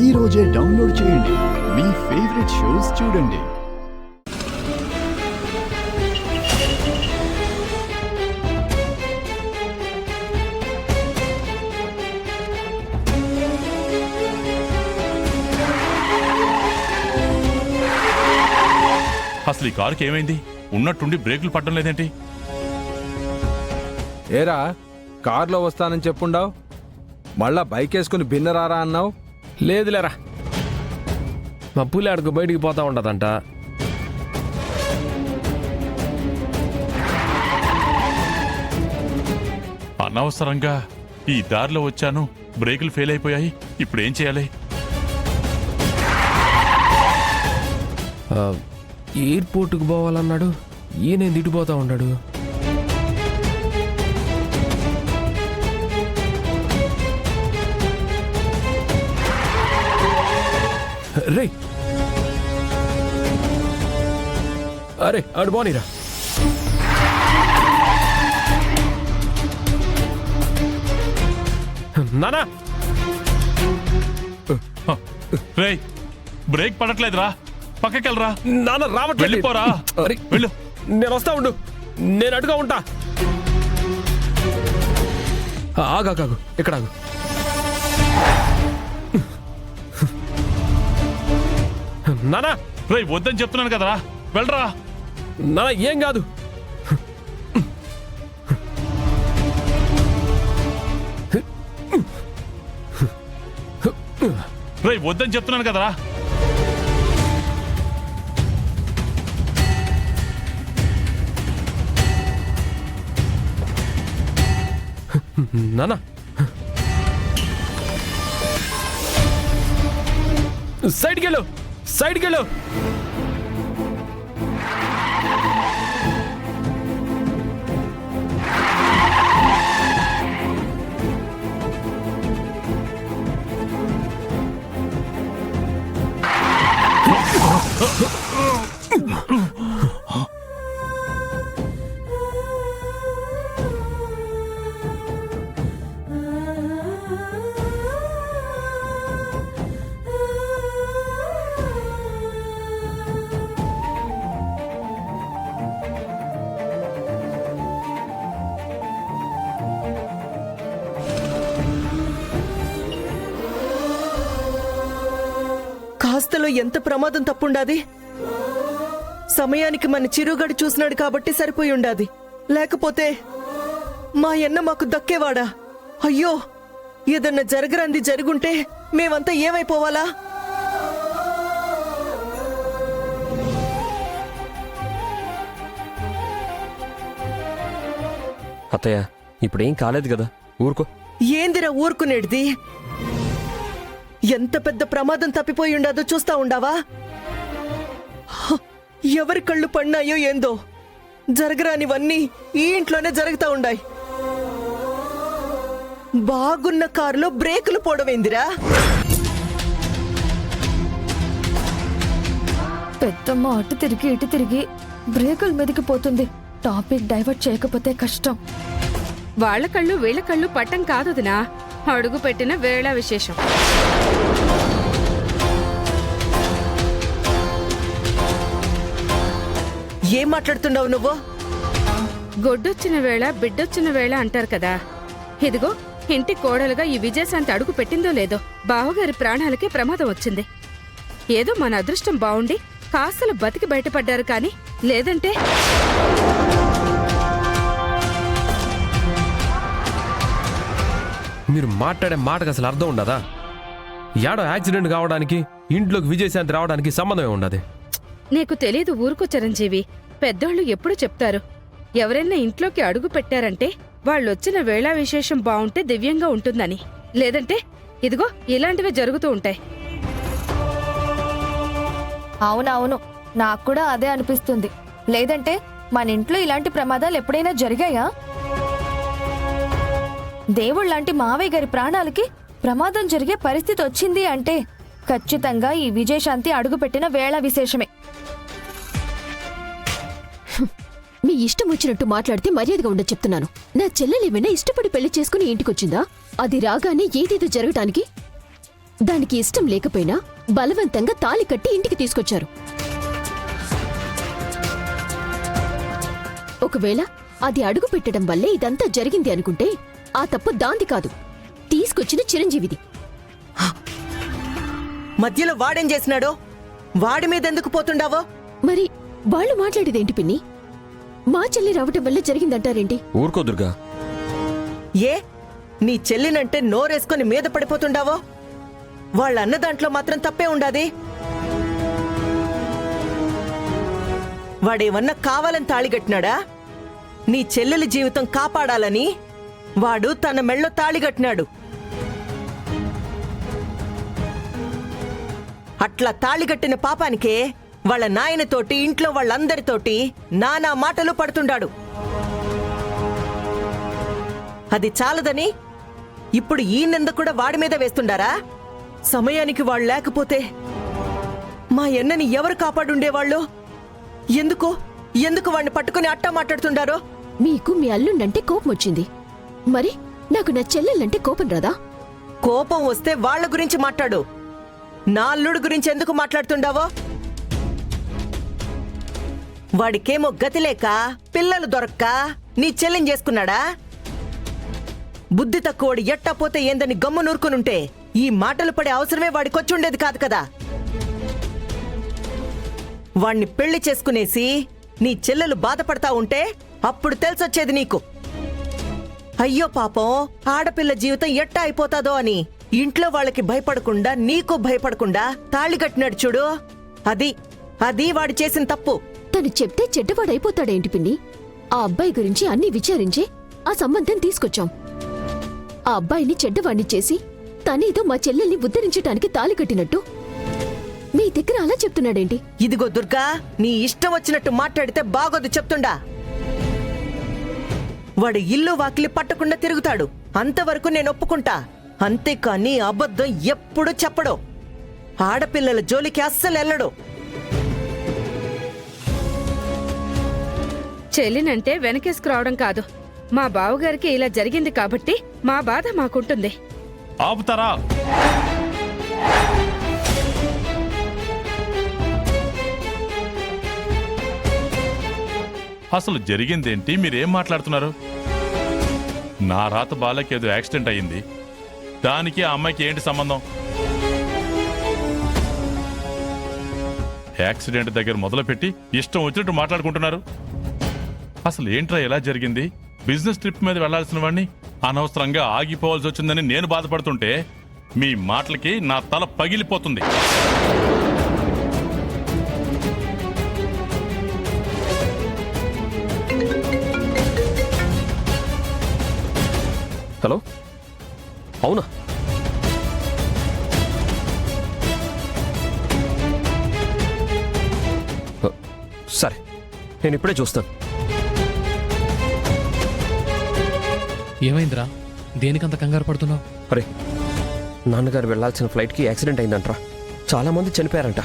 ఈ రోజే డౌన్లోడ్ చేయండి. మీ ఫేవరెట్ షోస్ చూడండి. అసలు ఈ కారుకి ఏమైంది? ఉన్నట్టుండి బ్రేకులు పడడం లేదేంటి? ఏరా, కారులో వస్తానని చెప్పుండావు, మళ్ళా బైక్ వేసుకుని బిన్నరారా అన్నావు. లేదులేరా, మా పులి ఆడుకు బయటికి పోతా ఉండదంట. అనవసరంగా ఈ దారిలో వచ్చాను, బ్రేకులు ఫెయిల్ అయిపోయాయి. ఇప్పుడు ఏం చేయాలి? ఎయిర్పోర్ట్కి పోవాలన్నాడు, ఈయన దిటిపోతా ఉన్నాడు. రే, అరే ఆడు బానీరా. నానా, రే, బ్రేక్ పడట్లేదురా, పక్కకెళ్ళరా. నాన్న రావట్లేదు. వెళ్ళిపోరా, వెళ్ళు. నేను వస్తా ఉండు, నేను అడుగా ఉంటా. ఆగాగు, ఇక్కడ ఆగు. నానా, రే, వద్దని చెప్తున్నాను కదరా, వెళ్ళరా. నానా ఏం కాదు. రే, వద్దని చెప్తున్నాను కదరా. నానా, సైడ్కి వెళ్ళు, సైడ్కి వెళ్ళు. కాస్తలో ఎంత ప్రమాదం తప్పుండాది. సమయానికి మన చిరుగడి చూసినాడు కాబట్టి సరిపోయి ఉండాది. లేకపోతే మా అన్న మాకు దక్కేవాడా? అయ్యో, ఏదన్నా జరగరంది జరుగుంటే మేమంతా ఏమైపోవాలా? అత్తయ్య, ఇప్పుడేం కాలేదు కదా, ఊరుకో. ఏందిరా ఊరుకునేటిది? ఎంత పెద్ద ప్రమాదం తప్పిపోయి ఉండాదో చూస్తా ఉండావా? ఎవరి కళ్ళు పడినాయో ఏందో, జరగరానివన్నీ ఈ ఇంట్లోనే జరుగుతా ఉండాయి. బాగున్న కారులో బ్రేకులు పోవడమేందిరా? పెద్దమ్మ అటు తిరిగి ఇటు తిరిగి బ్రేకుల మీదకి పోతుంది. టాపిక్ డైవర్ట్ చేయకపోతే కష్టం. వాళ్ళ కళ్ళు వీళ్ళ కళ్ళు పట్టం కాదుదినా, అడుగు పెట్టిన వేళ విశేషం. ఏం మాట్లాడుతున్నావు నువ్వు? గొడ్డొచ్చిన వేళ బిడ్డొచ్చిన వేళ అంటారు కదా. ఇదిగో, ఇంటి కోడలుగా ఈ విజయశాంతి అడుగు పెట్టిందో లేదో బావగారి ప్రాణాలకే ప్రమాదం వచ్చింది. ఏదో మన అదృష్టం బావుండి కాస్తలు బతికి బయటపడ్డారు కాని లేదంటే. మీరు మాట్లాడే మాటకు అసలు అర్థం ఉండదా? ఏడో యాక్సిడెంట్ కావడానికి ఇంట్లోకి విజయశాంతి రావడానికి సంబంధమే ఉండదు. నీకు తెలీదు ఊరుకో చిరంజీవి. పెద్దోళ్ళు ఎప్పుడు చెప్తారు, ఎవరైనా ఇంట్లోకి అడుగు పెట్టారంటే వాళ్ళొచ్చిన వేళా విశేషం బావుంటే దివ్యంగా ఉంటుందని. లేదంటే ఇదిగో ఇలాంటివే జరుగుతూ ఉంటాయి. అవునవును, నాకు కూడా అదే అనిపిస్తుంది. లేదంటే మన ఇంట్లో ఇలాంటి ప్రమాదాలు ఎప్పుడైనా జరిగాయా? దేవుళ్ళంటి మావయ్య గారి ప్రాణాలకి ప్రమాదం జరిగే పరిస్థితి వచ్చింది అంటే ఖచ్చితంగా ఈ విజయశాంతి అడుగుపెట్టిన వేళ విశేషమే. మీ ఇష్టం వచ్చినట్టు మాట్లాడితే మర్యాదగా ఉండదు చెప్తున్నాను. నా చెల్లెలేమైనా ఇష్టపడి పెళ్లి చేసుకుని ఇంటికొచ్చిందా? అది రాగానే ఏదేదో జరగటానికి దానికి ఇష్టం లేకపోయినా బలవంతంగా తాళి కట్టి ఇంటికి తీసుకొచ్చారు. ఒకవేళ అది అడుగు పెట్టడం వల్లే ఇదంతా జరిగింది అనుకుంటే ఆ తప్పు దాంది కాదు, తీసుకొచ్చిన చిరంజీవిది. మధ్యలో వాడేం చేసినాడో? వాడి మీద ఎందుకు పోతుండావో? మరి వాళ్ళు మాట్లాడేదేంటి పిన్ని? మా చెల్లి రావటం వల్ల జరిగిందంటారేంటి? ఊరుకో దుర్గా. ఏ నీ చెల్లినంటే నోరేసుకొని మీద పడిపోతుండావో? వాళ్ళన్న దాంట్లో మాత్రం తప్పే ఉండాది. వాడేమన్నా కావాలని తాళిగట్టినాడా? నీ చెల్లెలి జీవితం కాపాడాలని వాడు తన మెళ్ళో తాళిగట్టినాడు. అట్లా తాళిగట్టిన పాపానికే వాళ్ళ నాయనతోటి ఇంట్లో వాళ్ళందరితోటి నానా మాటలు పడుతుండాడు. అది చాలదని ఇప్పుడు ఈ నింద కూడా వాడి మీద వేస్తుండారా? సమయానికి వాళ్ళు లేకపోతే మా ఎన్నని ఎవరు కాపాడుండేవాళ్ళు? ఎందుకు వాడిని పట్టుకుని అట్టా మాట్లాడుతుండారో? మీకు మీ అల్లుండంటే కోపం వచ్చింది, మరి నాకు నా చెల్లెళ్ళంటే కోపం రాదా? కోపం వస్తే వాళ్ళ గురించి మాట్లాడు. నా అల్లుడు గురించి ఎందుకు మాట్లాడుతుండావో? వాడికేమో గతి లేక పిల్లలు దొరక్క నీ చెల్లిని చేసుకున్నాడా? బుద్ధి తక్కువడు ఎట్టా పోతే ఏందని గమ్ము నూరుకునుంటే ఈ మాటలు పడే అవసరమే వాడికొచ్చుండేది కాదు కదా. వాణ్ణి పెళ్లి చేసుకునేసి నీ చెల్లెలు బాధపడతా ఉంటే అప్పుడు తెలిసొచ్చేది నీకు. అయ్యో పాపం, ఆడపిల్ల జీవితం ఎట్టా అయిపోతాదో అని ఇంట్లో వాళ్ళకి భయపడకుండా నీకు భయపడకుండా తాళి కట్టినాడు చూడు. అది వాడు చేసిన తప్పు. తను చెప్తే చెడ్డవాడైపోతాడేంటి పిన్ని? ఆ అబ్బాయి గురించి అన్నీ విచారించి ఆ సంబంధం తీసుకొచ్చాం. ఆ అబ్బాయిని చెడ్డవాణ్ణి చేసి తనేదో మా చెల్లెల్ని ఉద్ధరించటానికి తాళి కట్టినట్టు మీ దగ్గర అలా చెప్తున్నాడేంటి? ఇదిగో దుర్గా, నీ ఇష్టం వచ్చినట్టు మాట్లాడితే బాగోదు చెప్తుండా. వాడు ఇల్లు వాకిలి పట్టకుండా తిరుగుతాడు, అంతవరకు నేను ఒప్పుకుంటా. అంతేకాని అబద్ధం ఎప్పుడు చెప్పడు. ఆడపిల్లల జోలికి అస్సలు వెళ్ళడు. చెల్లినంటే వెనకేసుకురావడం కాదు, మా బావగారికి ఇలా జరిగింది కాబట్టి మా బాధ మాకుంటుంది. ఆపుతారా? అసలు జరిగిందేంటి? మీరేం మాట్లాడుతున్నారు? నా రాత బాలకి ఏదో యాక్సిడెంట్ అయ్యింది, దానికి ఆ అమ్మాయికి ఏంటి సంబంధం? యాక్సిడెంట్ దగ్గర మొదలుపెట్టి ఇష్టం వచ్చినట్టు మాట్లాడుకుంటున్నారు. అసలు ఏంట్రా ఎలా జరిగింది? బిజినెస్ ట్రిప్ మీద వెళ్లాల్సిన వాడిని అనవసరంగా ఆగిపోవాల్సి వచ్చిందని నేను బాధపడుతుంటే మీ మాటలకి నా తల పగిలిపోతుంది. హలో, అవునా? సరే, నేను ఇప్పుడే చూస్తాను. ఏమైందిరా? దేనికంత కంగారు పడుతున్నావు? అరే, నాన్నగారు వెళ్లాల్సిన ఫ్లైట్కి యాక్సిడెంట్ అయిందంట్రా. చాలా మంది చనిపోయారంట.